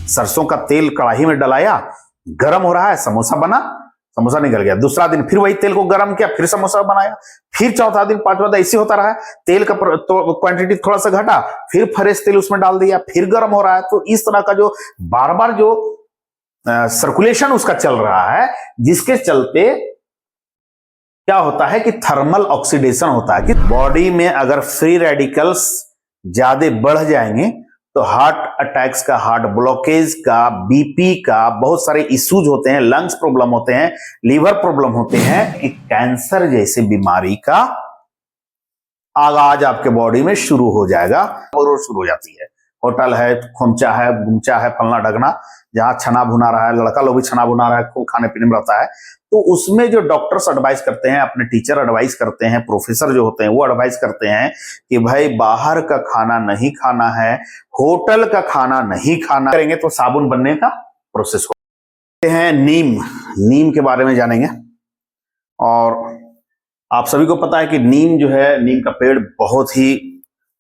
सरसों का तेल कढ़ाई में डलाया, गरम हो रहा है, समोसा बना, समोसा निकल गया। दूसरा दिन फिर वही तेल को गर्म किया, फिर समोसा बनाया। फिर चौथा दिन पांचवा दिन ऐसे होता रहा, तेल का तो क्वांटिटी थोड़ा सा घटा, फिर फ्रेश तेल उसमें डाल दिया, फिर गर्म हो रहा है। तो इस तरह का जो बार बार जो सर्कुलेशन उसका चल रहा है, जिसके चलते क्या होता है कि थर्मल ऑक्सीडेशन होता है कि बॉडी में अगर फ्री रेडिकल्स ज्यादा बढ़ जाएंगे तो हार्ट अटैक्स का, हार्ट ब्लॉकेज का, बीपी का बहुत सारे इश्यूज होते हैं, लंग्स प्रॉब्लम होते हैं, लीवर प्रॉब्लम होते हैं, कि कैंसर जैसे बीमारी का आगाज आपके बॉडी में शुरू हो जाएगा और शुरू हो जाती है। होटल है, खोमचा है, गुमचा है, फलना ढगना, जहां छना भुना रहा है, लड़का लोग भी छना भुना रहा है, खूब खाने पीने में रहता है, तो उसमें जो डॉक्टर्स एडवाइस करते हैं, अपने टीचर एडवाइस करते हैं, प्रोफेसर जो होते हैं वो एडवाइस करते हैं कि भाई बाहर का खाना नहीं खाना है, होटल का खाना नहीं खाना, करेंगे तो साबुन बनने का प्रोसेस होता है। नीम के बारे में जानेंगे। और आप सभी को पता है कि नीम जो है, नीम का पेड़ बहुत ही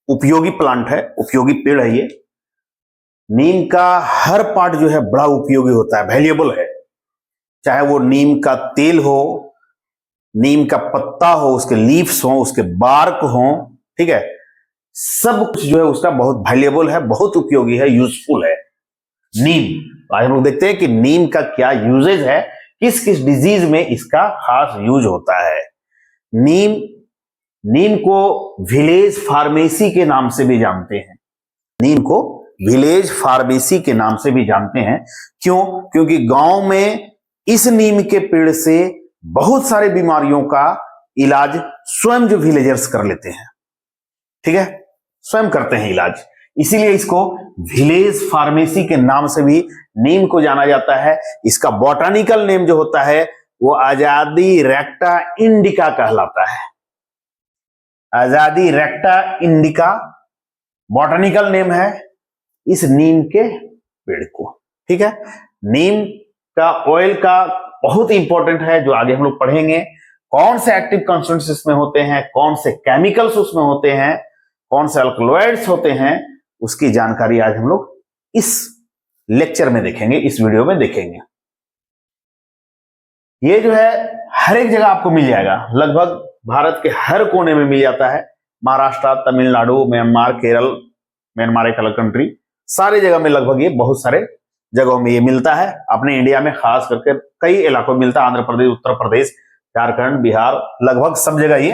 उपयोगी प्लांट है, उपयोगी पेड़ है ये। नीम का हर पार्ट जो है बड़ा उपयोगी होता है, वैल्यूएबल है। चाहे वो नीम का तेल हो, नीम का पत्ता हो, उसके लीव्स हो, उसके बार्क हो, ठीक है, सब कुछ जो है उसका बहुत वैल्यूएबल है, बहुत उपयोगी है, यूजफुल है नीम। आज हम लोग देखते हैं कि नीम का क्या यूजेज है, किस किस डिजीज में इसका खास यूज होता है। नीम को विलेज फार्मेसी के नाम से भी जानते हैं। नीम को विलेज फार्मेसी के नाम से भी जानते हैं। क्यों? क्योंकि गांव में इस नीम के पेड़ से बहुत सारे बीमारियों का इलाज स्वयं जो विलेजर्स कर लेते हैं, ठीक है, स्वयं करते हैं इलाज, इसीलिए इसको विलेज फार्मेसी के नाम से भी नीम को जाना जाता है। इसका बॉटनिकल नेम जो होता है वो आजादी रेक्टा इंडिका कहलाता है। आजादी रेक्टा इंडिका बॉटनिकल नेम है इस नीम के पेड़ को, ठीक है। नीम का ऑयल का बहुत इंपॉर्टेंट है, जो आगे हम लोग पढ़ेंगे। कौन से एक्टिव कंस्टिट्यूएंट्स इसमें होते हैं, कौन से केमिकल्स उसमें होते हैं, कौन से अल्कलॉइड्स होते हैं, उसकी जानकारी आज हम लोग इस लेक्चर में देखेंगे, इस वीडियो में देखेंगे। ये जो है हर एक जगह आपको मिल जाएगा, लगभग भारत के हर कोने में मिल जाता है। महाराष्ट्र, तमिलनाडु, म्यांमार, केरल, म्यांमार एक अलग कंट्री, सारी जगह में लगभग ये बहुत सारे जगहों में ये मिलता है। अपने इंडिया में खास करके कई इलाकों में मिलता है, आंध्र प्रदेश, उत्तर प्रदेश, झारखंड, बिहार, लगभग सब जगह ये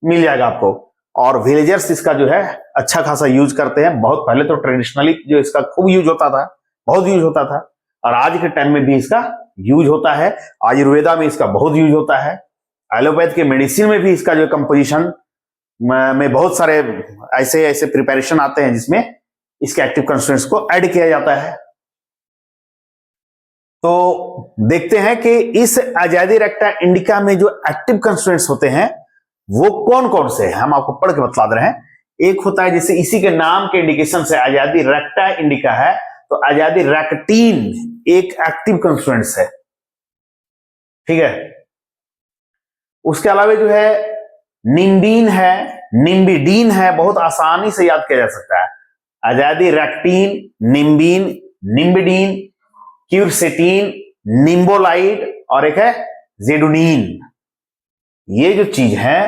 मिल जाएगा आपको। और विलेजर्स इसका जो है अच्छा खासा यूज करते हैं। बहुत पहले तो ट्रेडिशनली जो इसका खूब यूज होता था, बहुत यूज होता था, और आज के टाइम में भी इसका यूज होता है। आयुर्वेदा में इसका बहुत यूज होता है, एलोपैथ के मेडिसिन में भी इसका जो कंपोजिशन में बहुत सारे ऐसे ऐसे प्रिपरेशन आते हैं जिसमें इसके एक्टिव कंस्टिट्यूएंट्स को ऐड किया जाता है। तो देखते हैं कि इस आजादी रेक्टा इंडिका में जो एक्टिव कंस्टिट्यूएंट्स होते हैं वो कौन कौन से हैं, हम आपको पढ़ के बता दे रहे हैं। एक होता है, जैसे इसी के नाम के इंडिकेशन से आजादी रेक्टा इंडिका है, तो आजादी रेक्टीन एक एक्टिव कंस्टिट्यूएंट्स है, ठीक है। उसके अलावा जो है निम्बीन है, निम्बिडीन है, बहुत आसानी से याद किया जा सकता है। आजादी रेक्टीन, निम्बीन, निम्बिडीन, क्यूरसेटीन, निम्बोलाइड और एक है जेडुनीन। ये जो चीज है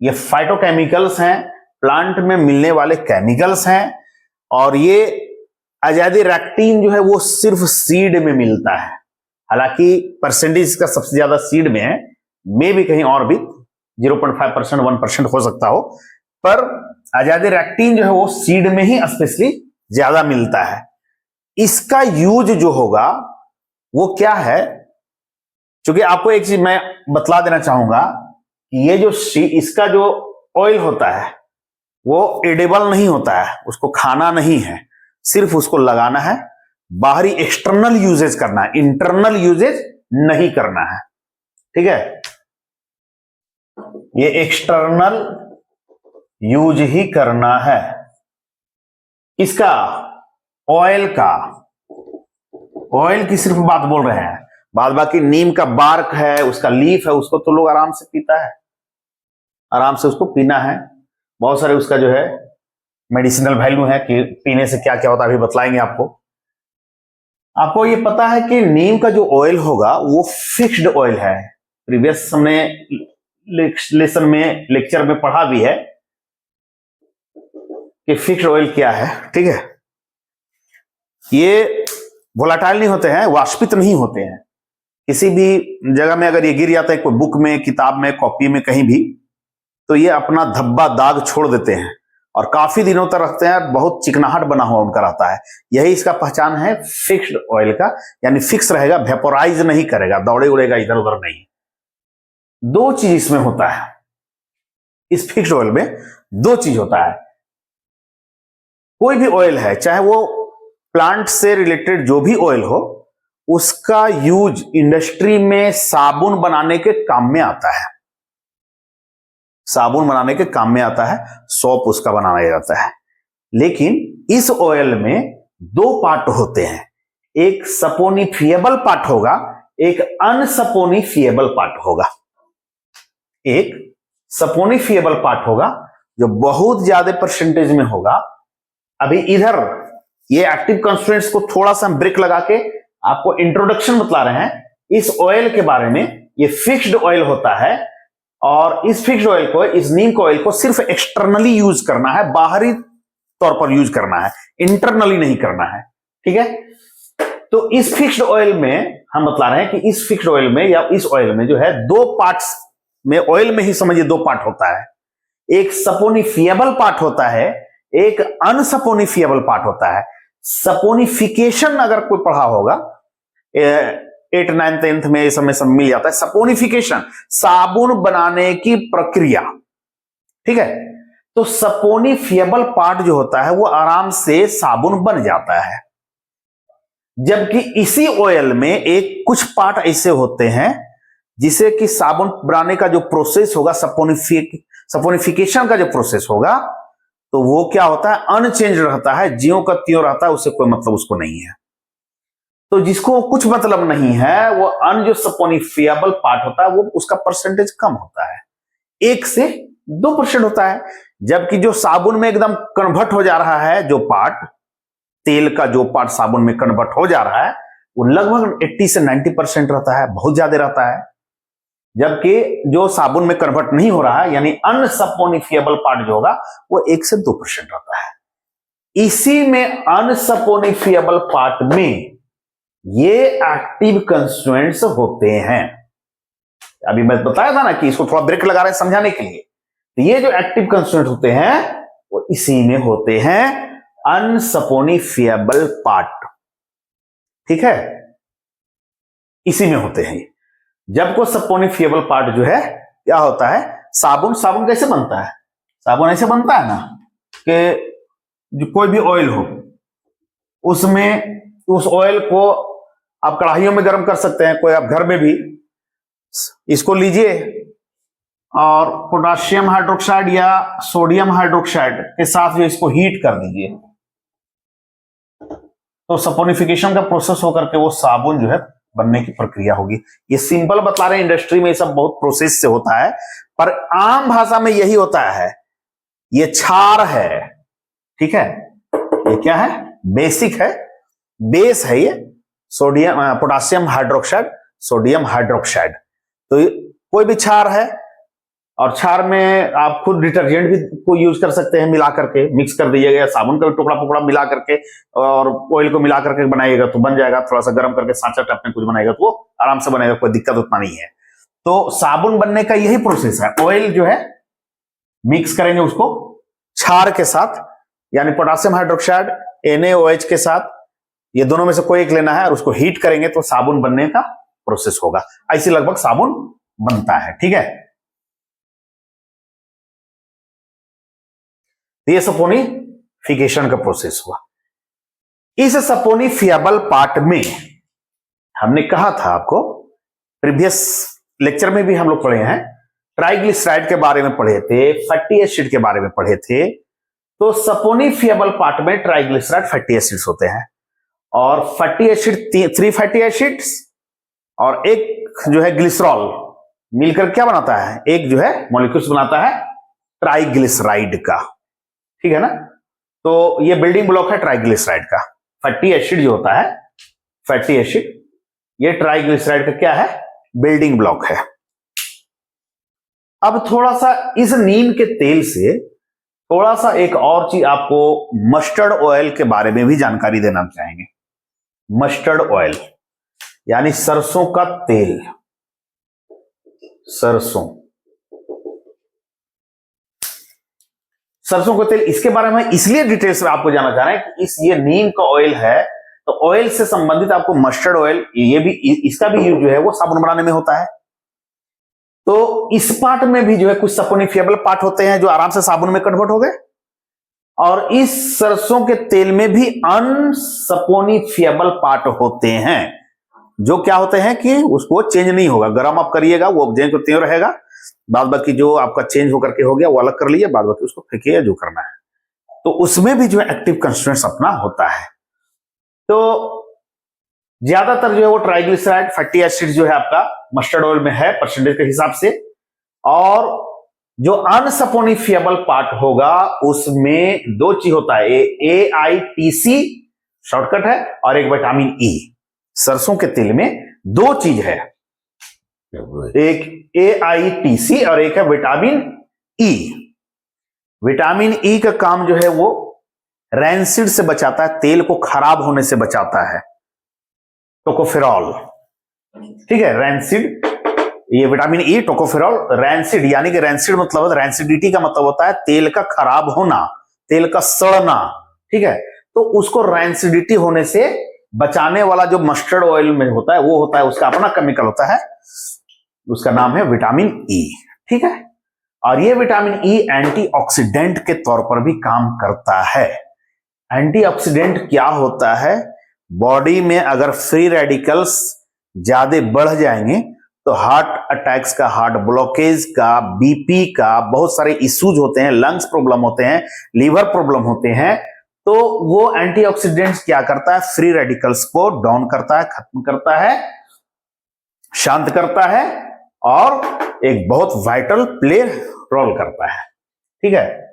ये फाइटोकेमिकल्स हैं, प्लांट में मिलने वाले केमिकल्स हैं। और ये आजादी रेक्टीन जो है वो सिर्फ सीड में मिलता है, हालांकि परसेंटेज का सबसे ज्यादा सीड में है, मे भी कहीं और भी 0.5%, 1% हो सकता हो, पर आजादी रेक्टीन जो है वो सीड में ही स्पेशली ज्यादा मिलता है। इसका यूज जो होगा वो क्या है, क्योंकि आपको एक चीज मैं बतला देना चाहूंगा कि ये जो इसका जो ऑयल होता है वो एडिबल नहीं होता है, उसको खाना नहीं है, सिर्फ उसको लगाना है, बाहरी एक्सटर्नल यूजेज करना है, इंटरनल यूजेज नहीं करना है, ठीक है। ये एक्सटर्नल यूज ही करना है इसका, ऑयल का। ऑयल की सिर्फ बात बोल रहे हैं, बाद बाकी नीम का बार्क है, उसका लीफ है, उसको तो लोग आराम से पीता है, आराम से उसको पीना है। बहुत सारे उसका जो है मेडिसिनल वैल्यू है कि पीने से क्या क्या होता है, अभी बतलाएंगे आपको। आपको ये पता है कि नीम का जो ऑयल होगा वो फिक्स्ड ऑयल है। प्रीवियस हमने लेसन में लेक्चर में पढ़ा भी है कि फिक्स्ड ऑयल क्या है, ठीक है। ये वोलाटाइल नहीं होते हैं, वाष्पित नहीं होते हैं। किसी भी जगह में अगर ये गिर जाता है, कोई बुक में, किताब में, कॉपी में, कहीं भी, तो ये अपना धब्बा दाग छोड़ देते हैं और काफी दिनों तक रखते हैं, बहुत चिकनाहट बना हुआ उनका रहता है। यही इसका पहचान है फिक्स्ड ऑयल का, यानी फिक्स रहेगा, वेपोराइज नहीं करेगा, दौड़े उड़ेगा इधर उधर नहीं। दो चीज इसमें होता है, इस फिक्स्ड ऑयल में दो चीज होता है। कोई भी ऑयल है, चाहे वो प्लांट से रिलेटेड जो भी ऑयल हो, उसका यूज इंडस्ट्री में साबुन बनाने के काम में आता है। साबुन बनाने के काम में आता है, सोप उसका बनाया जाता है। लेकिन इस ऑयल में दो पार्ट होते हैं, एक सपोनिफिएबल पार्ट होगा, एक अनसपोनिफिएबल पार्ट होगा। एक सपोनिफिएबल पार्ट होगा जो बहुत ज्यादा परसेंटेज में होगा। अभी इधर ये एक्टिव कंस्टिट्यूएंट्स को थोड़ा सा ब्रेक लगा के आपको इंट्रोडक्शन बता रहे हैं इस ऑयल के बारे में। ये फिक्स्ड ऑयल होता है और इस फिक्स्ड ऑयल को, इस नीम के ऑयल को सिर्फ एक्सटर्नली यूज करना है, बाहरी तौर पर यूज करना है, इंटरनली नहीं करना है, ठीक है। तो इस फिक्स्ड ऑयल में हम बता रहे हैं कि इस फिक्स्ड ऑयल में या इस ऑयल में जो है दो पार्ट्स में, ऑयल में ही समझिए दो पार्ट होता है। एक सपोनिफिएबल पार्ट होता है, एक अनसपोनिफिएबल पार्ट होता है। सपोनिफिकेशन अगर कोई पढ़ा होगा 8th 9th 10th में, इस समय सब मिल जाता है। सपोनिफिकेशन साबुन बनाने की प्रक्रिया, ठीक है। तो सपोनिफिएबल पार्ट जो होता है वो आराम से साबुन बन जाता है, जबकि इसी ऑयल में एक कुछ पार्ट ऐसे होते हैं जिसे कि साबुन बनाने का जो प्रोसेस होगा, सपोनिफिकेशन का जो प्रोसेस होगा, तो वो क्या होता है, अनचेंज रहता है, ज्यों का त्यों रहता है, उससे कोई मतलब उसको नहीं है। तो जिसको कुछ मतलब नहीं है, वो अन जो सपोनिफिएबल पार्ट होता है वो उसका परसेंटेज कम होता है, 1 से 2% होता है। जबकि जो साबुन में एकदम कन्वर्ट हो जा रहा है, जो पार्ट, तेल का जो पार्ट साबुन में कन्वर्ट हो जा रहा है, वो लगभग 80 से 90% रहता है, बहुत ज्यादा रहता है। जबकि जो साबुन में कन्वर्ट नहीं हो रहा है, यानी अनसपोनिफिएबल पार्ट जो होगा, वो 1 से 2% रहता है। इसी में अनसपोनिफिएबल पार्ट में ये एक्टिव कंस्टिट्यूएंट्स होते हैं। अभी मैं बताया था ना कि इसको थोड़ा ब्रेक लगा रहे हैं समझाने के लिए। तो ये जो एक्टिव कंस्टिट्यूएंट होते हैं वो इसी में होते हैं, अनसपोनिफिएबल पार्ट, ठीक है, इसी में होते हैं। जब को सपोनिफिएबल पार्ट जो है, क्या होता है, साबुन कैसे बनता है, साबुन ऐसे बनता है ना कि जो कोई भी ऑयल हो, उसमें उस ऑयल को आप कढ़ाइयों में गर्म कर सकते हैं, कोई आप घर में भी इसको लीजिए और पोटाशियम हाइड्रोक्साइड या सोडियम हाइड्रोक्साइड के साथ जो इसको हीट कर दीजिए, तो सपोनिफिकेशन का प्रोसेस होकर के वो साबुन जो है बनने की प्रक्रिया होगी। ये सिंपल बता रहे हैं, इंडस्ट्री में ये सब बहुत प्रोसेस से होता है, पर आम भाषा में यही होता है। ये क्षार है, ठीक है, ये क्या है, बेसिक है, बेस है ये sodium, potassium hydroxide, sodium hydroxide. तो कोई भी क्षार है, और क्षार में आप खुद डिटर्जेंट भी को यूज कर सकते हैं, मिला करके मिक्स कर दीजिएगा, साबुन का भी टुकड़ा पुकड़ा मिला करके और ऑयल को मिला करके बनाइएगा तो बन जाएगा। थोड़ा सा गर्म करके साँचा टाइप में कुछ बनाएगा तो वो आराम से बनेगा, कोई दिक्कत उतना नहीं है। तो साबुन बनने का यही प्रोसेस है। ऑयल जो है मिक्स करेंगे उसको क्षार के साथ, यानी पोटाशियम हाइड्रोक्साइड NaOH के साथ, ये दोनों में से कोई एक लेना है और उसको हीट करेंगे तो साबुन बनने का प्रोसेस होगा। ऐसे लगभग साबुन बनता है, ठीक है। ये सपोनिफिकेशन का प्रोसेस हुआ। इस सपोनिफिएबल पार्ट में हमने कहा था आपको, प्रीवियस लेक्चर में भी हम लोग पढ़े हैं, ट्राइग्लिसराइड के बारे में पढ़े थे, फैटी एसिड के बारे में पढ़े थे। तो सपोनिफिएबल पार्ट में ट्राइग्लिसराइड फैटी एसिड्स होते हैं, और फैटी एसिड 3 फैटी एसिड्स और एक जो है ग्लिसरॉल मिलकर क्या बनाता है, एक जो है मॉलिक्यूल्स बनाता है ट्राइग्लिसराइड का, ठीक है ना। तो ये बिल्डिंग ब्लॉक है ट्राइग्लिसराइड का। फैटी एसिड जो होता है, फैटी एसिड, ये ट्राइग्लिसराइड का क्या है, बिल्डिंग ब्लॉक है। अब थोड़ा सा इस नीम के तेल से थोड़ा सा एक और चीज आपको मस्टर्ड ऑयल के बारे में भी जानकारी देना चाहेंगे। मस्टर्ड ऑयल यानी सरसों का तेल, सरसों का तेल, इसके बारे में इसलिए डिटेल्स में आपको जानना चाह रहे हैं कि ये नीम का ऑयल है, तो ऑयल से संबंधित आपको मस्टर्ड ऑयल, ये भी, इसका भी यूज जो है वो साबुन बनाने में होता है। तो इस पार्ट में भी जो है कुछ सपोनिफिएबल पार्ट होते हैं जो आराम से साबुन में कन्वर्ट हो गए, और इस सरसों के तेल में भी अनसपोनिफिएबल पार्ट होते हैं जो क्या होते हैं कि उसको चेंज नहीं होगा, गर्म आप करिएगा वो जें को त्यों रहेगा, बाद बाकी जो आपका चेंज होकर के हो गया वो अलग कर लीजिए, बाद बाकी उसको फेंकिए जो करना है। तो उसमें भी जो है एक्टिव कंस्टिट्यूएंट्स अपना होता है। तो ज्यादातर जो है वो ट्राइग्लिसराइड फैटी एसिड जो है आपका मस्टर्ड ऑयल में है परसेंटेज के हिसाब से, और जो अनसपोनिफिएबल पार्ट होगा उसमें दो चीज होता है, AITC शॉर्टकट है, और एक विटामिन ई। सरसों के तेल में दो चीज है, एक AITC और एक है विटामिन ई। विटामिन ई का काम जो है वो रैंसिड से बचाता है, तेल को खराब होने से बचाता है, टोकोफेरॉल, ठीक है, रैंसिड, ये विटामिन ई, टोकोफेरॉल, रैंसिड, यानी कि रैंसिड मतलब रैंसिडिटी का मतलब होता है तेल का खराब होना, तेल का सड़ना, ठीक है। तो उसको रैंसिडिटी होने से बचाने वाला जो मस्टर्ड ऑयल में होता है वो होता है, उसका अपना केमिकल होता है, उसका नाम है विटामिन ई, ठीक है। और ये विटामिन ई एंटीऑक्सीडेंट के तौर पर भी काम करता है। एंटीऑक्सीडेंट क्या होता है, बॉडी में अगर फ्री रेडिकल्स ज्यादा बढ़ जाएंगे तो हार्ट अटैक्स का, हार्ट ब्लॉकेज का, बीपी का, बहुत सारे इश्यूज होते हैं, लंग्स प्रॉब्लम होते हैं, लीवर प्रॉब्लम होते हैं, तो वो एंटीऑक्सीडेंट्स क्या करता है, फ्री रेडिकल्स को डाउन करता है, खत्म करता है, शांत करता है, और एक बहुत वाइटल प्ले रोल करता है, ठीक है।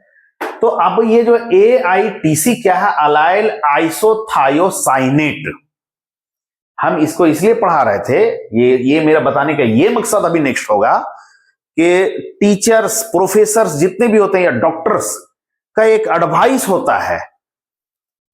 तो अब ये जो AITC क्या है, अलाइल आइसोथायोसाइनेट, हम इसको इसलिए पढ़ा रहे थे, ये मेरा बताने का ये मकसद अभी नेक्स्ट होगा कि टीचर्स, प्रोफेसर्स जितने भी होते हैं या डॉक्टर्स का एक एडवाइस होता है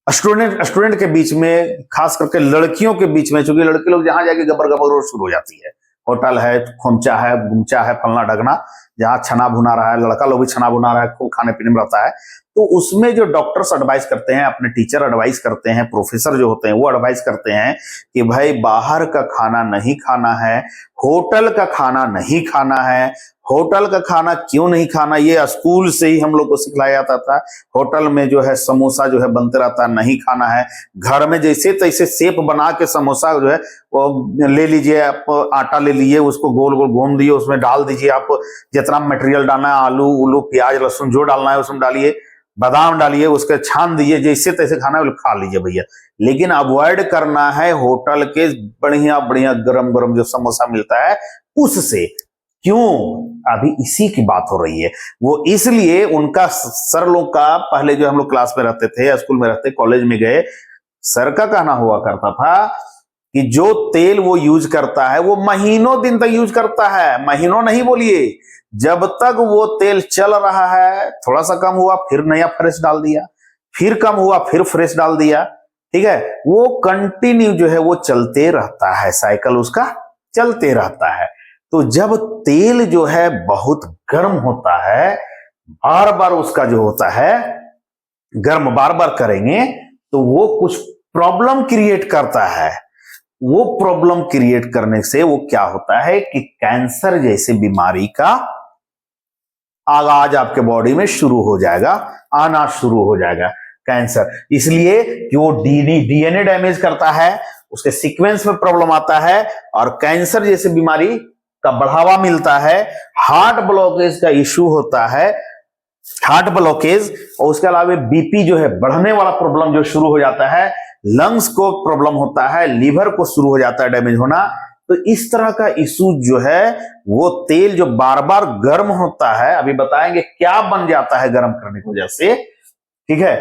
स्टूडेंट के बीच में, खास करके लड़कियों के बीच में, क्योंकि लड़के लोग जहां जाके गबर गबर शुरू हो जाती है, होटल है, खोमचा है, गुमचा है, फलना ढगना, जहां छना भुना रहा है, लड़का लोग भी छना भुना रहा है, खूब खाने पीने में रहता है, तो उसमें जो डॉक्टर्स एडवाइस करते हैं, अपने टीचर एडवाइस करते हैं, प्रोफेसर जो होते हैं वो एडवाइस करते हैं कि भाई बाहर का खाना नहीं खाना है, होटल का खाना नहीं खाना है। होटल का खाना क्यों नहीं खाना, ये स्कूल से ही हम लोग को सिखलाया जाता था। होटल में जो है समोसा जो है बनते रहता है, नहीं खाना है। घर में जैसे तैसे शेप बना के समोसा जो है वो ले लीजिए, आप आटा ले लीजिए, उसको गोल गोल घूम दीजिए, उसमें डाल दीजिए, आप जितना मटेरियल डालना है, आलू उलू प्याज लहसुन जो डालना है उसमें डालिए, बादाम डालिए, उसके छान दीजिए, जैसे तैसे खाना है खा लीजिए भैया। लेकिन अवॉइड करना है होटल के बढ़िया बढ़िया गरम गरम जो समोसा मिलता है उससे। क्यों, अभी इसी की बात हो रही है। वो इसलिए उनका सर लोग का, पहले जो हम लोग क्लास में रहते थे, स्कूल में रहते, कॉलेज में गए, सर का कहना हुआ करता था कि जो तेल वो यूज करता है वो महीनों दिन तक यूज करता है। महीनों नहीं बोलिए, जब तक वो तेल चल रहा है, थोड़ा सा कम हुआ फिर नया फ्रेश डाल दिया, फिर कम हुआ फिर फ्रेश डाल दिया, ठीक है। वो कंटिन्यू जो है वो चलते रहता है, साइकिल उसका चलते रहता है। तो जब तेल जो है बहुत गर्म होता है, बार बार उसका जो होता है गर्म बार बार करेंगे तो वो कुछ प्रॉब्लम क्रिएट करता है। वो प्रॉब्लम क्रिएट करने से वो क्या होता है कि कैंसर जैसे बीमारी का आगाज आपके बॉडी में शुरू हो जाएगा, आना शुरू हो जाएगा कैंसर। इसलिए कि वो डीएनए डैमेज करता है, उसके सीक्वेंस में प्रॉब्लम आता है, और कैंसर जैसे बीमारी का बढ़ावा मिलता है। हार्ट ब्लॉकेज का इश्यू होता है, हार्ट ब्लॉकेज, और उसके अलावा बीपी जो है बढ़ने वाला प्रॉब्लम जो शुरू हो जाता है, लंग्स को प्रॉब्लम होता है, लीवर को शुरू हो जाता है डैमेज होना। तो इस तरह का इशू जो है वो तेल जो बार बार गर्म होता है, अभी बताएंगे क्या बन जाता है गर्म करने की वजह से, ठीक है।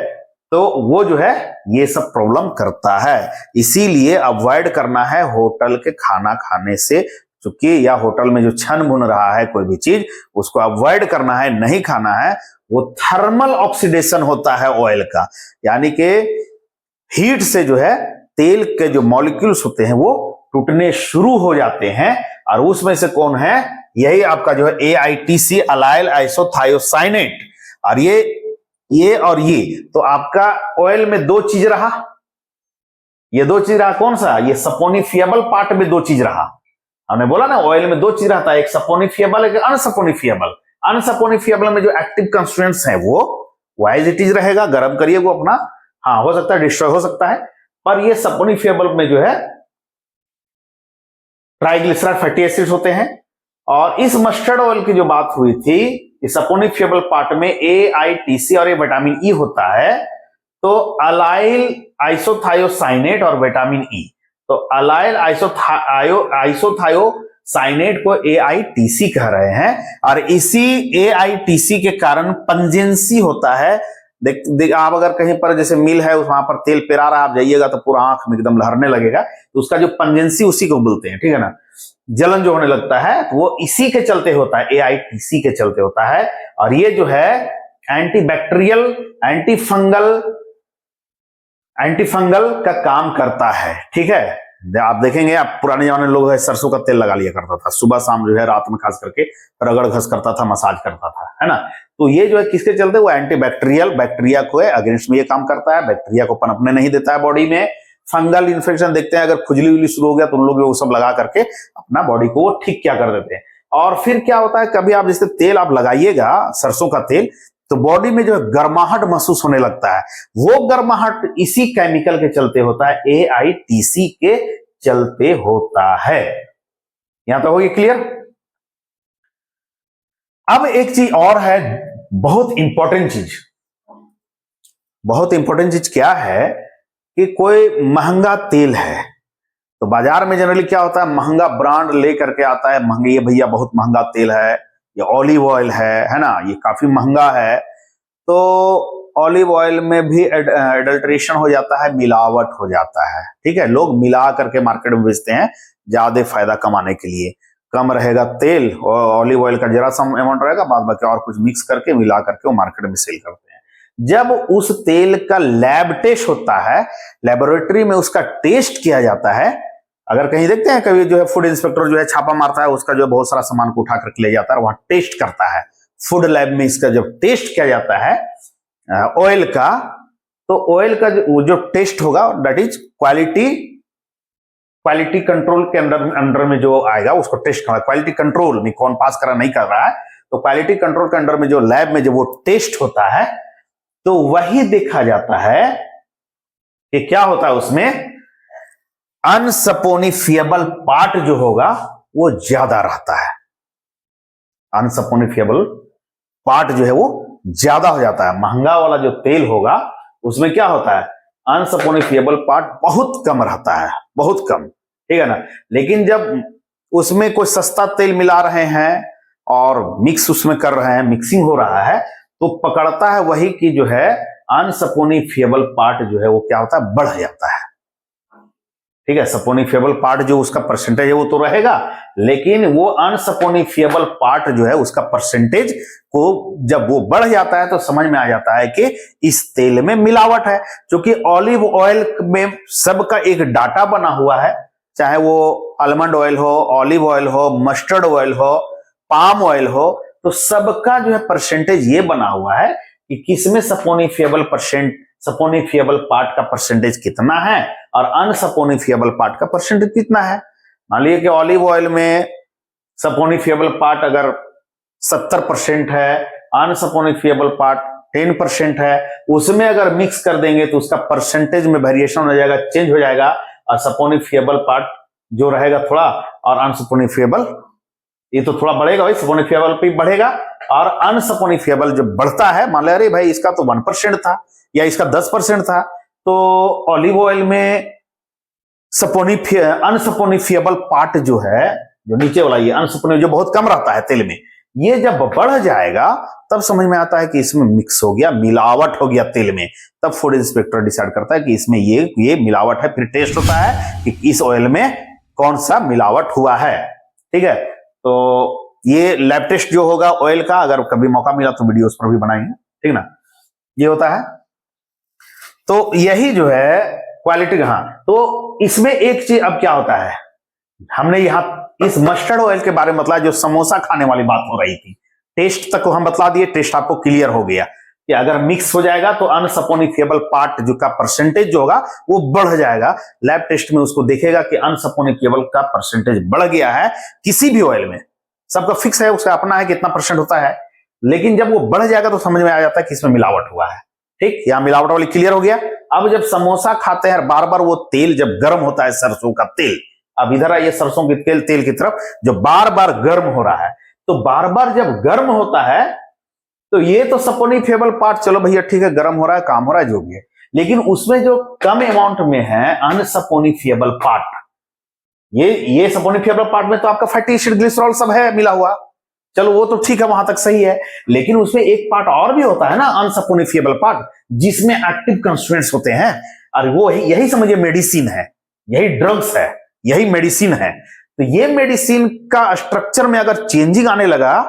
तो वो जो है ये सब प्रॉब्लम करता है। इसीलिए अवॉइड करना है होटल के खाना खाने से, क्योंकि या होटल में जो छन भुन रहा है कोई भी चीज उसको अवॉइड करना है, नहीं खाना है। वो थर्मल ऑक्सीडेशन होता है ऑयल का, यानी कि हीट से जो है तेल के जो मॉलिक्यूल्स होते हैं वो टूटने शुरू हो जाते हैं। और उसमें से कौन है, यही आपका जो है AITC, अलाइल आइसोथायोसाइनेट। और ये और ये तो आपका ऑयल में दो चीज रहा, ये दो चीज रहा, कौन सा, ये सपोनिफिएबल पार्ट में दो चीज रहा। हमने बोला ना ऑयल में दो चीज रहता है, एक सपोनिफिएबल एक अनसपोनिफिएबल। अनसपोनिफिएबल में जो एक्टिव कंस्टिट्यूएंट्स है वो एज इट इज रहेगा, गर्म करिए वो अपना, हाँ हो सकता है डिस्ट्रॉय हो सकता है। पर ये सपोनिफिएबल में जो है ट्राइग्लिसराइड फैटी एसिड्स होते हैं। और इस मस्टर्ड ऑयल की जो बात हुई थी, इस सपोनिफिएबल पार्ट में AITC और ये विटामिन E होता है। तो अलाइल आइसोथायोसाइनेट और विटामिन E, तो अलाइल आइसोथायोसाइनेट को AITC कह रहे हैं। और इसी AITC के कारण पंजेंसी होता है। देख आप अगर कहीं पर जैसे मिल है वहां पर तेल पेरा रहा, आप जाइएगा तो पूरा आंख में एकदम लहरने लगेगा, तो उसका जो पंजेंसी उसी को बोलते हैं, ठीक है ना। जलन जो होने लगता है वो इसी के चलते होता है, AITC के चलते होता है। और ये जो है एंटीबैक्टीरियल एंटीफंगल का काम करता है, ठीक है। आप देखेंगे, आप पुराने जमाने लोग है सरसों का तेल लगा लिया करता था सुबह शाम, जो है रात में खास करके रगड़ घस करता था, मसाज करता था, है ना। तो ये जो है किसके चलते, वो एंटीबैक्टीरियल, बैक्टीरिया को अगेंस्ट में ये काम करता है, बैक्टीरिया को पनपने नहीं देता है बॉडी में। फंगल इन्फेक्शन देखते हैं, अगर खुजली उजली शुरू हो गया तो उन लोग वो सब लगा करके अपना बॉडी को वो ठीक क्या कर देते हैं। और फिर क्या होता है, कभी आप जैसे तेल आप लगाइएगा सरसों का तेल, तो बॉडी में जो है गर्माहट महसूस होने लगता है। वो गर्माहट इसी केमिकल के चलते होता है, AITC के चलते होता है। यहां तक होगी क्लियर। अब एक चीज और है, बहुत इंपॉर्टेंट चीज क्या है कि कोई महंगा तेल है तो बाजार में जनरली क्या होता है, महंगा ब्रांड लेकर के आता है, महंगे, ये भैया बहुत महंगा तेल है, ये ऑलिव ऑयल है ना, ये काफी महंगा है। तो ऑलिव ऑयल में भी एडल्ट्रेशन हो जाता है, मिलावट हो जाता है, ठीक है। लोग मिला करके मार्केट में बेचते हैं ज्यादा फायदा कमाने के लिए। कम रहेगा तेल और ऑलिव ऑयल का जरा सा अमाउंट रहेगा, बाद बाकी और कुछ मिक्स करके मिला करके वो मार्केट में सेल करते हैं। जब उस तेल का लैब टेस्ट होता है, लेबोरेटरी में उसका टेस्ट किया जाता है, अगर कहीं देखते हैं कभी जो है फूड इंस्पेक्टर जो है छापा मारता है, उसका जो बहुत सारा सामान को उठा करके ले जाता है, वहां टेस्ट करता है। फूड लैब में इसका जब टेस्ट किया जाता है ऑयल का, तो ऑयल का जो टेस्ट होगा दैट इज क्वालिटी कंट्रोल के अंडर में जो आएगा उसको टेस्ट करना। क्वालिटी कंट्रोल में कौन पास करा नहीं कर रहा है, तो क्वालिटी कंट्रोल के अंडर में जो लैब में जो वो टेस्ट होता है, तो वही देखा जाता है कि क्या होता है उसमें, अनसपोनिफिएबल पार्ट जो होगा वो ज्यादा रहता है। अनसपोनिफिएबल पार्ट जो है वो ज्यादा हो जाता है। महंगा वाला जो तेल होगा उसमें क्या होता है, अनसपोनिफिएबल पार्ट बहुत कम रहता है, बहुत कम, ठीक है ना। लेकिन जब उसमें कोई सस्ता तेल मिला रहे हैं और मिक्स उसमें कर रहे हैं, मिक्सिंग हो रहा है, तो पकड़ता है वही कि जो है अनसपोनिफिएबल पार्ट जो है वो क्या होता है, बढ़ जाता है, ठीक है। सपोनिफिएबल पार्ट जो उसका परसेंटेज है वो तो रहेगा, लेकिन वो अनसपोनिफिएबल पार्ट जो है उसका परसेंटेज को जब वो बढ़ जाता है तो समझ में आ जाता है कि इस तेल में मिलावट है। क्योंकि ऑलिव ऑयल में सबका एक डाटा बना हुआ है, चाहे वो आलमंड ऑयल हो, ऑलिव ऑयल हो, मस्टर्ड ऑयल हो, पाम ऑयल हो, तो सबका जो है परसेंटेज ये बना हुआ है कि किसमें सपोनिफिएबल पार्ट का परसेंटेज कितना है और अनसपोनिफिएबल पार्ट का परसेंटेज कितना है। मान लीजिए कि ऑलिव ऑयल में सपोनिफिएबल पार्ट अगर 70% है, अनसपोनिफिएबल पार्ट 10% है, उसमें अगर मिक्स कर देंगे तो उसका परसेंटेज में वेरिएशन हो जाएगा, चेंज हो जाएगा, और सपोनिफिएबल पार्ट जो रहेगा थोड़ा, और अनसपोनिफिएबल ये तो थोड़ा बढ़ेगा भाई, सपोनिफिएबल पे बढ़ेगा। और अनसपोनिफिएबल जब बढ़ता है, मान ले अरे भाई इसका तो 1% था या इसका 10% था, तो ऑलिव ऑयल में अनसपोनिफिएबल पार्ट जो है, जो नीचे वाला ये अनसपोनिफिएबल जो बहुत कम रहता है तेल में, ये जब बढ़ जाएगा तब समझ में आता है कि इसमें मिक्स हो गया, मिलावट हो गया तेल में। तब फूड इंस्पेक्टर डिसाइड करता है कि इसमें ये मिलावट है। फिर टेस्ट होता है कि इस ऑयल में कौन सा मिलावट हुआ है। ठीक है, तो ये लैब टेस्ट जो होगा ऑयल का, अगर कभी मौका मिला तो वीडियोस पर भी बनाएंगे, ठीक ना। ये होता है, तो यही जो है क्वालिटी। हाँ, तो इसमें एक चीज अब क्या होता है, हमने यहां इस मस्टर्ड ऑयल के बारे में बतलाया, जो समोसा खाने वाली बात हो रही थी। टेस्ट तक को हम बतला दिए, टेस्ट आपको क्लियर हो गया कि अगर मिक्स हो जाएगा तो अनसपोनिफिएबल पार्ट जो का परसेंटेज जो होगा वो बढ़ जाएगा। लैब टेस्ट में उसको देखेगा कि अनसपोनिफिएबल का परसेंटेज बढ़ गया है किसी भी ऑयल में। सबका फिक्स है, उसका अपना है कितना परसेंट होता है, लेकिन जब वो बढ़ जाएगा तो समझ में आ जाता है कि इसमें मिलावट हुआ है। ठीक, यहां मिलावट वाली क्लियर हो गया। अब जब समोसा खाते हैं बार बार, वो तेल जब गर्म होता है, सरसों का तेल, अब इधर आइए सरसों के तेल की तरफ, जो बार बार गर्म हो रहा है, तो बार बार जब गर्म होता है तो ये तो सपोनिफिएबल पार्ट, चलो भैया ठीक है, गर्म हो रहा है, काम हो रहा है, जो भी है, लेकिन उसमें जो कम अमाउंट में है अनसपोनिफिएबल पार्ट, ये सपोनिफिएबल पार्ट में तो आपका फैटी एसिड, ग्लिसरॉल सब है मिला हुआ, चलो वो तो ठीक है, वहां तक सही है। लेकिन उसमें एक पार्ट और भी होता है ना, अनसपोनिफिएबल पार्ट, जिसमें एक्टिव कंस्टिट्यूएंट्स होते हैं। और वो यही समझिए मेडिसिन है, यही ड्रग्स है, यही मेडिसिन है। तो ये मेडिसिन का स्ट्रक्चर में अगर चेंजिंग आने लगा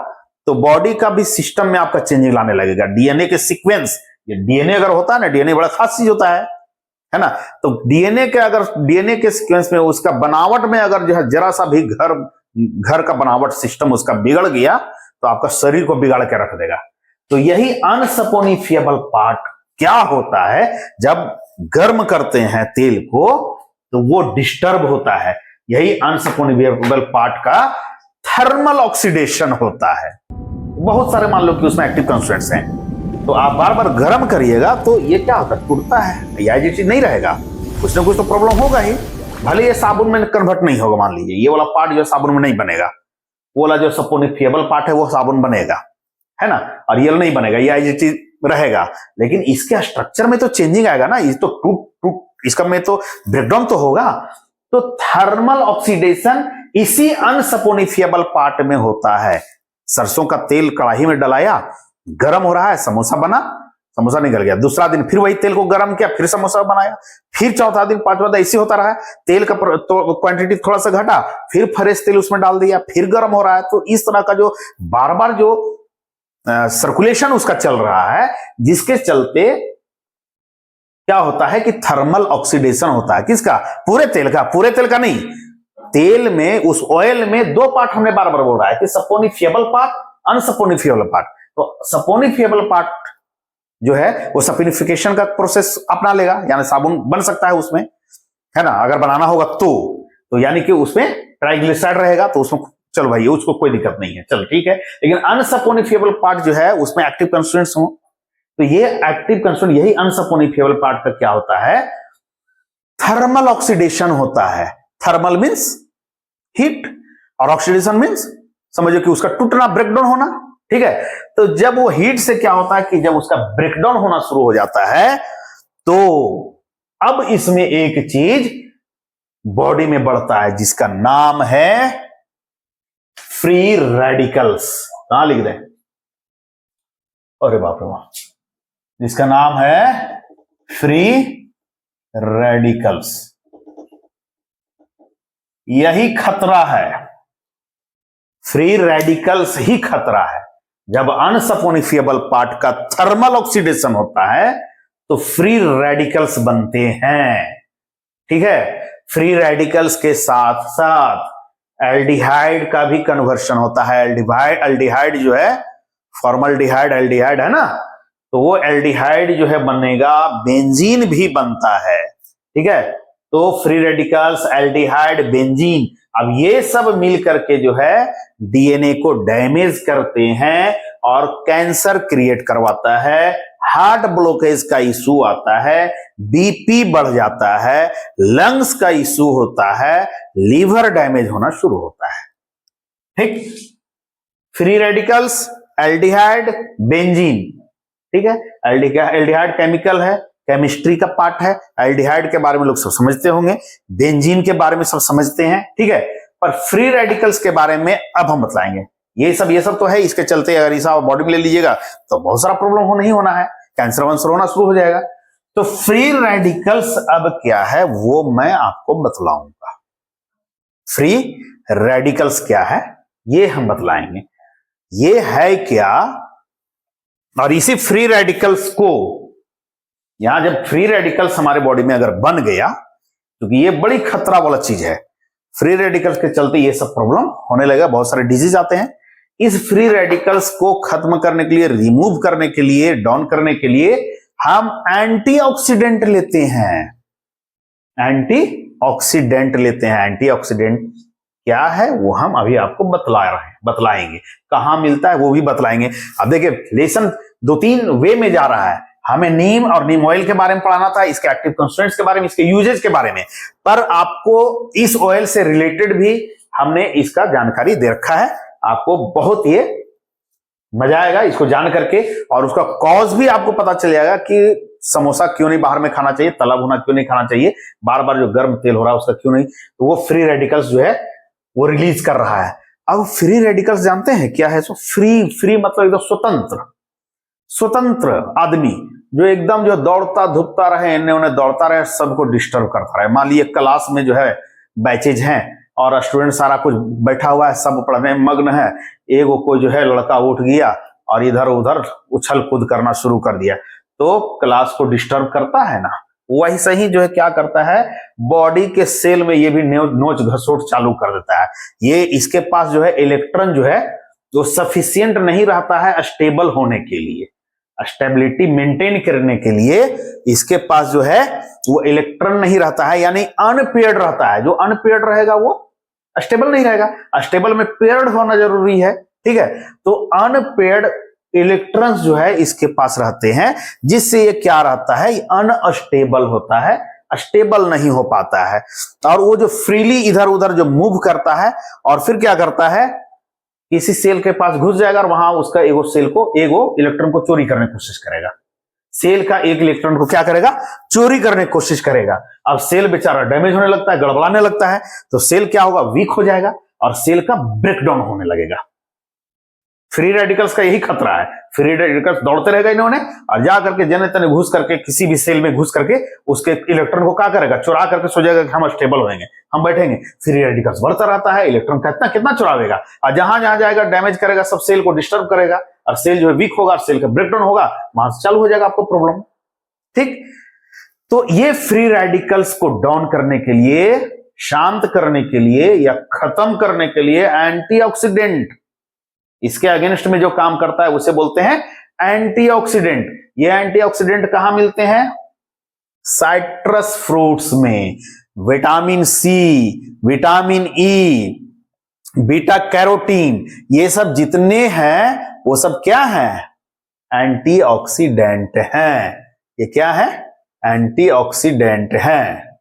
तो बॉडी का भी सिस्टम में आपका चेंजिंग लाने लगेगा। डीएनए के सीक्वेंस, ये डीएनए अगर होता है ना, डीएनए बड़ा खास चीज होता है ना। तो डीएनए के सीक्वेंस में, उसका बनावट में अगर जो है जरा सा भी घर का बनावट सिस्टम उसका बिगड़ गया तो आपका शरीर को बिगाड़ के रख देगा। तो यही अनसपोनिफिएबल पार्ट क्या होता है, जब गर्म करते हैं तेल को तो वो डिस्टर्ब होता है। यही अनसपोनिफिएबल पार्ट का थर्मल ऑक्सीडेशन होता है। बहुत सारे मान लो कि उसमें एक्टिव कंस्टिट्यूएंट्स हैं, तो आप बार बार गर्म करिएगा तो ये क्या होता है, टूटता है, एआईजीटी नहीं रहेगा, कुछ ना कुछ तो प्रॉब्लम होगा ही। भले ये साबुन में कन्वर्ट नहीं होगा, मान लीजिए ये वाला पार्ट जो साबुन में नहीं बनेगा, वो वाला जो सपोनिफिएबल पार्ट है वो साबुन बनेगा, है ना, और ये नहीं बनेगा, ये एआईजीटी रहेगा। लेकिन इसके स्ट्रक्चर में तो चेंजिंग आएगा ना, ये तो टूट इसका में तो ब्रेकडाउन तो होगा। तो थर्मल ऑक्सीडेशन इसी अनसपोनिफिएबल पार्ट में होता है। सरसों का तेल कढ़ाई में डलाया, गर्म हो रहा है, समोसा बना, समोसा निकल गया। दूसरा दिन फिर वही तेल को गर्म किया, फिर समोसा बनाया। फिर चौथा दिन पांचवा दिन ऐसे होता रहा, तेल का तो क्वांटिटी थोड़ा सा घटा, फिर फ्रेश तेल उसमें डाल दिया, फिर गर्म हो रहा है। तो इस तरह का जो बार बार जो सर्कुलेशन उसका चल रहा है, जिसके चलते क्या होता है कि थर्मल ऑक्सीडेशन होता है। किसका? पूरे तेल का। पूरे तेल का नहीं, तेल में, उस ऑयल में दो पार्ट हमने बार बार बोल रहा है कि सपोनिफिएबल पार्ट, अनसपोनिफिएबल पार्ट। तो सपोनिफिएबल पार्ट जो है वो सपोनिफिकेशन का प्रोसेस अपना लेगा, यानी साबुन बन सकता है उसमें, है ना, अगर बनाना होगा तो यानी कि उसमें ट्राइग्लिसराइड रहेगा, तो उसमें चलो भाई उसको कोई दिक्कत नहीं है, चलो ठीक है। लेकिन अनसपोनिफिएबल पार्ट जो है उसमें एक्टिव कंस्टिट्यूएंट्स हो, तो ये एक्टिव कंस्टिट्यूएंट, यही अनसपोनिफिएबल पार्ट का क्या होता है, थर्मल ऑक्सीडेशन होता है। थर्मल मींस हीट, और ऑक्सीडेशन मींस समझो कि उसका टूटना, ब्रेकडाउन होना, ठीक है। तो जब वो हीट से क्या होता है कि जब उसका ब्रेकडाउन होना शुरू हो जाता है, तो अब इसमें एक चीज बॉडी में बढ़ता है जिसका नाम है फ्री रेडिकल्स। कहां लिख दें, अरे बाप रे बाप, जिसका नाम है फ्री रेडिकल्स। यही खतरा है, फ्री रेडिकल्स ही खतरा है। जब अनसपोनिफिएबल पार्ट का थर्मल ऑक्सीडेशन होता है तो फ्री रेडिकल्स बनते हैं, ठीक है। फ्री रेडिकल्स के साथ साथ एल्डिहाइड का भी कन्वर्शन होता है। एल्डिहाइड जो है, फॉर्मल्डिहाइड एल्डिहाइड है ना, तो वो एल्डिहाइड जो है बनेगा, बेंजीन भी बनता है, ठीक है। तो फ्री रेडिकल्स, एल्डिहाइड, बेंजीन, अब ये सब मिल करके जो है डीएनए को डैमेज करते हैं और कैंसर क्रिएट करवाता है, हार्ट ब्लॉकेज का इशू आता है, बीपी बढ़ जाता है, लंग्स का इशू होता है, लीवर डैमेज होना शुरू होता है, ठीक। फ्री रेडिकल्स, एल्डिहाइड, बेंजीन, ठीक है। एल्डिहाइड केमिकल है, केमिस्ट्री का पार्ट है। एल्डिहाइड के बारे में लोग सब समझते होंगे, बेंजीन के बारे में सब समझते हैं, ठीक है। पर फ्री रेडिकल्स के बारे में अब हम बतलाएंगे। ये सब तो है, इसके चलते अगर इसे आप बॉडी में ले लीजिएगा तो बहुत सारा प्रॉब्लम होना ही होना है, कैंसर वंसर होना शुरू हो जाएगा। तो फ्री रेडिकल्स अब क्या है वो मैं आपको बतलाऊंगा। फ्री रेडिकल्स क्या है ये हम बतलाएंगे, ये है क्या। और इसी फ्री रेडिकल्स को यहां जब फ्री रेडिकल्स हमारे बॉडी में अगर बन गया, क्योंकि ये बड़ी खतरा वाला चीज है, फ्री रेडिकल्स के चलते ये सब प्रॉब्लम होने लगेगा, बहुत सारे डिजीज आते हैं। इस फ्री रेडिकल्स को खत्म करने के लिए, रिमूव करने के लिए, डाउन करने के लिए हम एंटीऑक्सीडेंट लेते हैं। एंटीऑक्सीडेंट लेते हैं। एंटीऑक्सीडेंट क्या है वो हम अभी आपको बतलाएंगे। कहां मिलता है वो भी बतलाएंगे। अब देखिए लेसन 2-3 वे में जा रहा है। हमें नीम और नीम ऑयल के बारे में पढ़ाना था, इसके एक्टिव कंस्टिट्यूएंट्स के बारे में, इसके यूजेज के बारे में, पर आपको इस ऑयल से रिलेटेड भी हमने इसका जानकारी दे रखा है। आपको बहुत ये मजा आएगा इसको जान करके, और उसका कॉज भी आपको पता चल जाएगा कि समोसा क्यों नहीं बाहर में खाना चाहिए, तला भुना क्यों नहीं खाना चाहिए, बार बार जो गर्म तेल हो रहा है उसका क्यों नहीं। तो वो फ्री रेडिकल्स जो है वो रिलीज कर रहा है। अब फ्री रेडिकल्स जानते हैं क्या है? सो फ्री मतलब एकदम स्वतंत्र आदमी, जो एकदम जो दौड़ता धूपता रहे, इन्हें उन्हें दौड़ता रहे, सबको डिस्टर्ब करता रहे। मान लीजिए क्लास में जो है बैचेज हैं और स्टूडेंट सारा कुछ बैठा हुआ है, सब पढ़ने में मग्न है, एगो को जो है लड़का उठ गया और इधर उधर उछल कूद करना शुरू कर दिया, तो क्लास को डिस्टर्ब करता है ना। वही सही जो है क्या करता है, बॉडी के सेल में ये भी नोच घसोट चालू कर देता है। ये इसके पास जो है इलेक्ट्रॉन जो है वो सफिशियंट नहीं रहता है स्टेबल होने के लिए, स्टेबिलिटी मेंटेन करने के लिए इसके पास जो है वो इलेक्ट्रॉन नहीं रहता है, यानी अनपेयर्ड रहता है। जो अनपेयर्ड रहेगा वो स्टेबल नहीं रहेगा। स्टेबल में पेयर्ड होना जरूरी है, ठीक है। तो अनपेयर्ड इलेक्ट्रॉन्स जो है इसके पास रहते हैं, जिससे ये क्या रहता है, अनस्टेबल होता है, स्टेबल नहीं हो पाता है। और वो जो फ्रीली इधर उधर जो मूव करता है और फिर क्या करता है, किसी सेल के पास घुस जाएगा और वहां उसका एगो इलेक्ट्रॉन को चोरी करने की कोशिश करेगा। सेल का एक इलेक्ट्रॉन को क्या करेगा, चोरी करने की कोशिश करेगा। अब सेल बेचारा डैमेज होने लगता है, गड़बड़ाने लगता है, तो सेल क्या होगा, वीक हो जाएगा और सेल का ब्रेकडाउन होने लगेगा। फ्री रेडिकल्स का यही खतरा है। फ्री रेडिकल्स दौड़ते रहेगा इन्होंने और जा करके जने तने घुस करके किसी भी सेल में घुस करके उसके इलेक्ट्रॉन को क्या करेगा, चुरा करके सोचेगा कि हम स्टेबल होंगे, हम बैठेंगे। फ्री रेडिकल्स बढ़ता रहता है, इलेक्ट्रॉन कितना चुरावेगा और जहां जहां जाएगा डैमेज करेगा, सब सेल को डिस्टर्ब करेगा और सेल जो है वीक होगा, सेल का ब्रेकडाउन होगा, वहां से चालू हो जाएगा आपको प्रॉब्लम, ठीक। तो ये फ्री रेडिकल्स को डाउन करने के लिए, शांत करने के लिए या खत्म करने के लिए एंटीऑक्सीडेंट, इसके अगेंस्ट में जो काम करता है उसे बोलते हैं एंटीऑक्सीडेंट। ये एंटीऑक्सीडेंट कहां मिलते हैं, साइट्रस फ्रूट्स में। Vitamin C, vitamin E, beta carotene, ये सब जितने हैं वो सब क्या हैं, एंटीऑक्सीडेंट हैं। ये क्या है, एंटीऑक्सीडेंट हैं,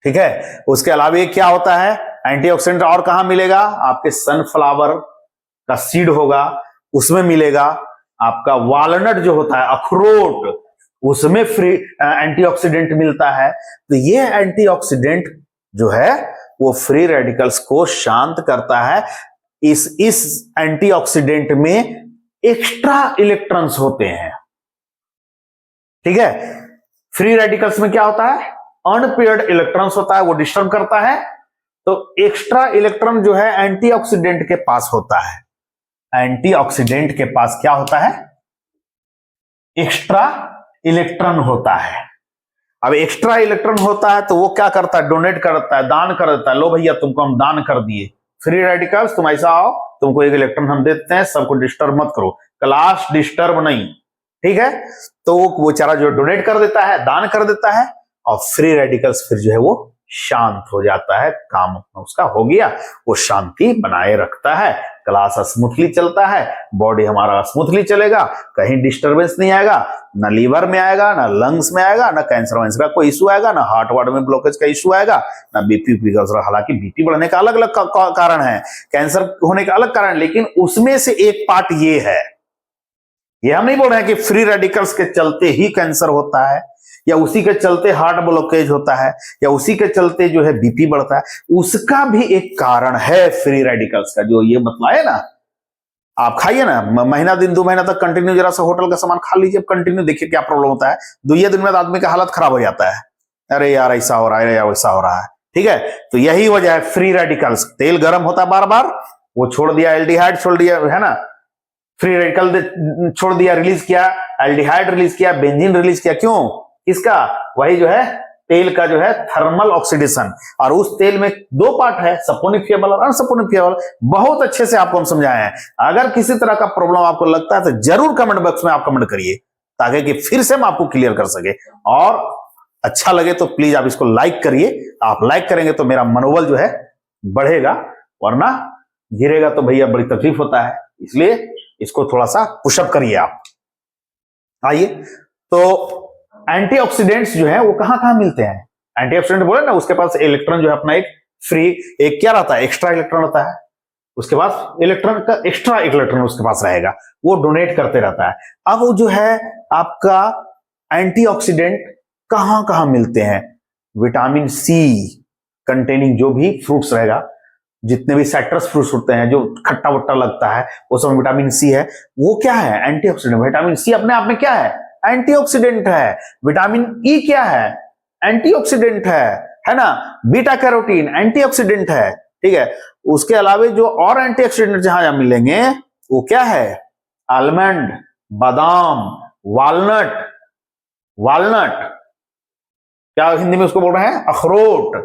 ठीक है। उसके अलावा ये क्या होता है, एंटीऑक्सीडेंट और कहां मिलेगा, आपके सनफ्लावर का सीड होगा उसमें मिलेगा, आपका वालनट जो होता है, अखरोट, उसमें फ्री एंटीऑक्सीडेंट मिलता है। तो ये एंटीऑक्सीडेंट जो है वो फ्री रेडिकल्स को शांत करता है। इस एंटीऑक्सीडेंट में एक्स्ट्रा इलेक्ट्रॉन्स होते हैं, ठीक है। फ्री रेडिकल्स में क्या होता है, अनपेयर्ड इलेक्ट्रॉन्स होता है, वो डिस्टर्ब करता है। तो एक्स्ट्रा इलेक्ट्रॉन जो है एंटीऑक्सीडेंट के पास होता है। एंटीऑक्सीडेंट के पास क्या होता है, एक्स्ट्रा इलेक्ट्रॉन होता है। अब एक्स्ट्रा इलेक्ट्रॉन होता है तो वो क्या करता है, डोनेट करता है, दान कर देता है। लो भैया तुमको हम दान कर दिए, फ्री रेडिकल्स तुम ऐसा आओ, तुमको एक इलेक्ट्रॉन हम देते हैं, सबको डिस्टर्ब मत करो, क्लास डिस्टर्ब नहीं, ठीक है। तो वो बेचारा जो डोनेट कर देता है, दान कर देता है, और फ्री रेडिकल्स फिर जो है वो शांत हो जाता है, काम उसका हो गया, वो शांति बनाए रखता है, क्लास स्मूथली चलता है, बॉडी हमारा स्मूथली चलेगा, कहीं डिस्टरबेंस नहीं आएगा, ना लीवर में आएगा, ना लंग्स में आएगा, ना कैंसर वैंसर का कोई इशू आएगा, ना हार्ट वार्ट में ब्लॉकेज का इशू आएगा, ना बीपी का। हालांकि बीपी बढ़ने का अलग अलग कारण है, कैंसर होने का अलग कारण, लेकिन उसमें से एक पार्ट ये है। ये हम नहीं बोल रहे हैं कि फ्री रेडिकल्स के चलते ही कैंसर होता है, या उसी के चलते हार्ट ब्लॉकेज होता है, या उसी के चलते जो है बीपी बढ़ता है, उसका भी एक कारण है फ्री रेडिकल्स का, जो ये बतलाए ना। आप खाइए ना, महीना दिन 2 महीना तक कंटिन्यू जरा सा होटल का सामान खा लीजिए, कंटिन्यू देखिए क्या प्रॉब्लम होता है। 2 दिन में आदमी का हालत खराब हो जाता है, अरे यार ऐसा हो रहा है, या वैसा हो रहा है। ठीक है, तो यही वजह है फ्री रेडिकल्स। तेल गर्म होता है बार बार, वो छोड़ दिया एल्डिहाइड, छोड़ दिया है ना, फ्री रेडिकल छोड़ दिया, रिलीज किया एल्डिहाइड, रिलीज किया बेंजीन, रिलीज किया। क्यों? किसका? वही जो है तेल का जो है थर्मल ऑक्सीडेशन। और उस तेल में 2 पार्ट है, सपोनिफिएबल और अनसपोनिफिएबल। बहुत अच्छे से आपको हम समझाए हैं। अगर किसी तरह का प्रॉब्लम आपको लगता है तो जरूर कमेंट बॉक्स में आप कमेंट करिए, ताकि कि फिर से हम आपको क्लियर कर सके। और अच्छा लगे तो प्लीज आप इसको लाइक करिए। आप लाइक करेंगे तो मेरा मनोबल जो है बढ़ेगा, वरना गिरेगा तो भैया बड़ी तकलीफ होता है। इसलिए इसको थोड़ा सा पुशअप करिए आप। आइए, तो एंटीऑक्सीडेंट्स जो है वो कहां कहां मिलते हैं? एंटीऑक्सीडेंट बोले ना, उसके पास इलेक्ट्रॉन जो है अपना एक फ्री, एक क्या रहता है, एक्स्ट्रा इलेक्ट्रॉन रहता है। उसके पास इलेक्ट्रॉन का एक्स्ट्रा इलेक्ट्रॉन उसके पास रहेगा, वो डोनेट करते रहता है। अब वो जो है आपका एंटीऑक्सीडेंट कहां कहां मिलते हैं? विटामिन सी कंटेनिंग जो भी फ्रूट्स रहेगा, जितने भी साइट्रस फ्रूट्स होते हैं जो खट्टा वट्टा लगता है, वो सब विटामिन सी है। वो क्या है? एंटीऑक्सीडेंट। विटामिन सी अपने आप में क्या है? एंटीऑक्सीडेंट है। विटामिन ई क्या है? एंटीऑक्सीडेंट है ना। बीटा कैरोटीन एंटीऑक्सीडेंट है। ठीक है, उसके अलावा जो और एंटीऑक्सीडेंट जहां मिलेंगे वो क्या है? आलमंड, बादाम, वालनट। वालनट क्या हिंदी में उसको बोल रहे हैं? अखरोट,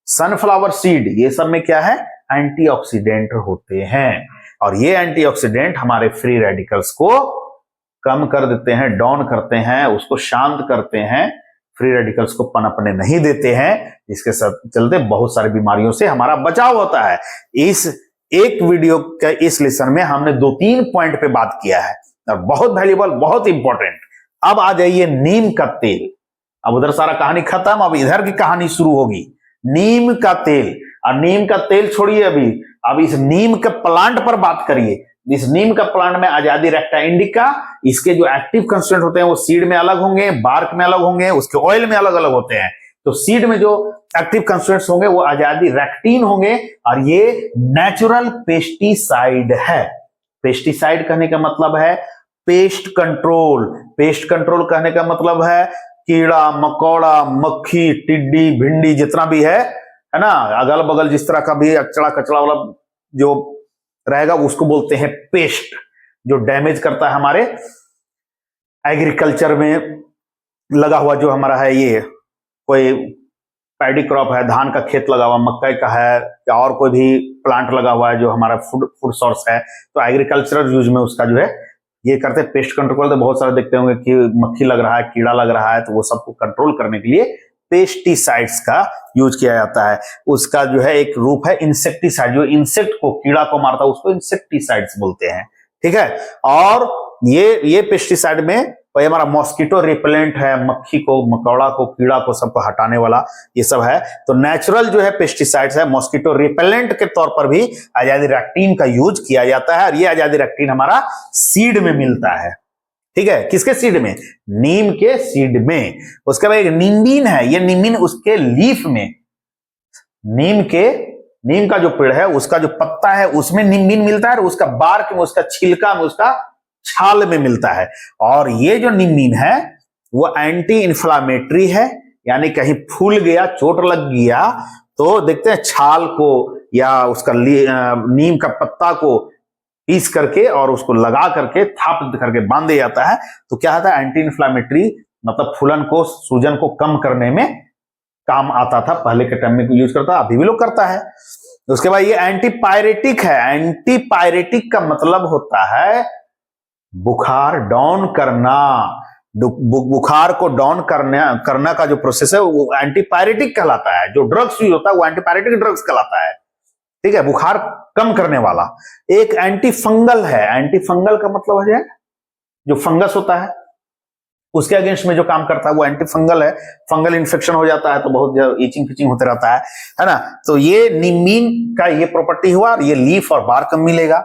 सनफ्लावर सीड, ये सब में क्या है? एंटीऑक्सीडेंट होते हैं। और ये एंटीऑक्सीडेंट हमारे फ्री रेडिकल्स को कम कर देते हैं, डाउन करते हैं, उसको शांत करते हैं, फ्री रेडिकल्स को पनपने नहीं देते हैं, जिसके चलते बहुत सारी बीमारियों से हमारा बचाव होता है। इस एक वीडियो का इस लेसन में हमने 2-3 पॉइंट पे बात किया है, और बहुत वैल्यूएबल, बहुत इंपॉर्टेंट। अब आ जाइए नीम का तेल। अब उधर सारा कहानी खत्म, अब इधर की कहानी शुरू होगी। नीम का तेल, और नीम का तेल छोड़िए अभी, अब इस नीम के प्लांट पर बात करिए। इस नीम का प्लांट में आजादी रेक्टा इंडिका, इसके जो एक्टिव कंस्टिट्यूएंट होते हैं वो सीड में अलग होंगे, बार्क में अलग होंगे, उसके ऑयल में अलग अलग होते हैं। तो सीड में जो एक्टिव कंस्टिट्यूएंट्स होंगे वो आजादी रेक्टिन होंगे, और ये नेचुरल पेस्टिसाइड है। पेस्टिसाइड कहने का मतलब है पेस्ट कंट्रोल। पेस्ट कंट्रोल कहने का मतलब है कीड़ा मकोड़ा, मक्खी, टिड्डी, भिंडी, जितना भी है ना, अगल बगल जिस तरह का भी अचड़ा कचड़ा वाला जो रहेगा उसको बोलते हैं पेस्ट, जो डैमेज करता है हमारे एग्रीकल्चर में लगा हुआ जो हमारा है, ये कोई पैडी क्रॉप है, धान का खेत लगा हुआ, मक्का का है, या और कोई भी प्लांट लगा हुआ है जो हमारा फूड सोर्स है, तो एग्रीकल्चरल यूज में उसका जो है ये करते हैं पेस्ट कंट्रोल। तो बहुत सारे देखते होंगे कि मक्खी लग रहा है, कीड़ा लग रहा है, तो वो सबको कंट्रोल करने के लिए पेस्टिसाइड्स का यूज किया जाता है। उसका जो है एक रूप है इंसेक्टिसाइड, जो इंसेक्ट को, कीड़ा को मारता है, उसको इंसेक्टिसाइड्स बोलते हैं। ठीक है, और ये पेस्टिसाइड में और हमारा मॉस्किटो रिपेलेंट है, मक्खी को, मकोड़ा को, कीड़ा को, सबको हटाने वाला ये सब है। तो नेचुरल जो है पेस्टिसाइड्स है, मॉस्किटो रिपेलेंट के तौर पर भी आजादिरेक्टिन का यूज किया जाता है, और ये आजादिरेक्टिन हमारा सीड में मिलता है। ठीक है, किसके सीड में? नीम के सीड में। उसके बाद एक निम्बिन है, ये निम्बिन उसके लीफ में, नीम का जो पेड़ है उसका जो पत्ता है उसमें निम्बिन मिलता है, और उसका बार्क में, उसका छिलका में, उसका छाल में मिलता है। और ये जो निम्बिन है वो एंटी इंफ्लामेटरी है, यानी कहीं फूल गया, चोट लग गया तो देखते हैं छाल को या उसका नीम का पत्ता को पीस करके और उसको लगा करके थाप करके बांध दिया जाता है, तो क्या होता है? एंटी इंफ्लामेटरी, मतलब फूलन को, सूजन को कम करने में काम आता था। पहले के टाइम में यूज करता, अभी भी लोग करता है। उसके बाद ये एंटीपायरेटिक है। एंटीपायरेटिक का मतलब होता है बुखार डाउन करना। बुखार को डाउन करना का जो प्रोसेस है वो एंटीपायरेटिक कहलाता है। जो ड्रग्स यूज होता है वो एंटीपायरेटिक ड्रग्स कहलाता है। ठीक है, बुखार कम करने वाला। एक एंटी फंगल है। एंटी फंगल का मतलब है जो फंगस होता है उसके अगेंस्ट में जो काम करता है वो एंटी फंगल है। फंगल इन्फेक्शन हो जाता है तो बहुत ईचिंग फिचिंग होते रहता है ना। तो ये निम्बिन का ये प्रॉपर्टी हुआ, और ये लीफ और बार्क में मिलेगा।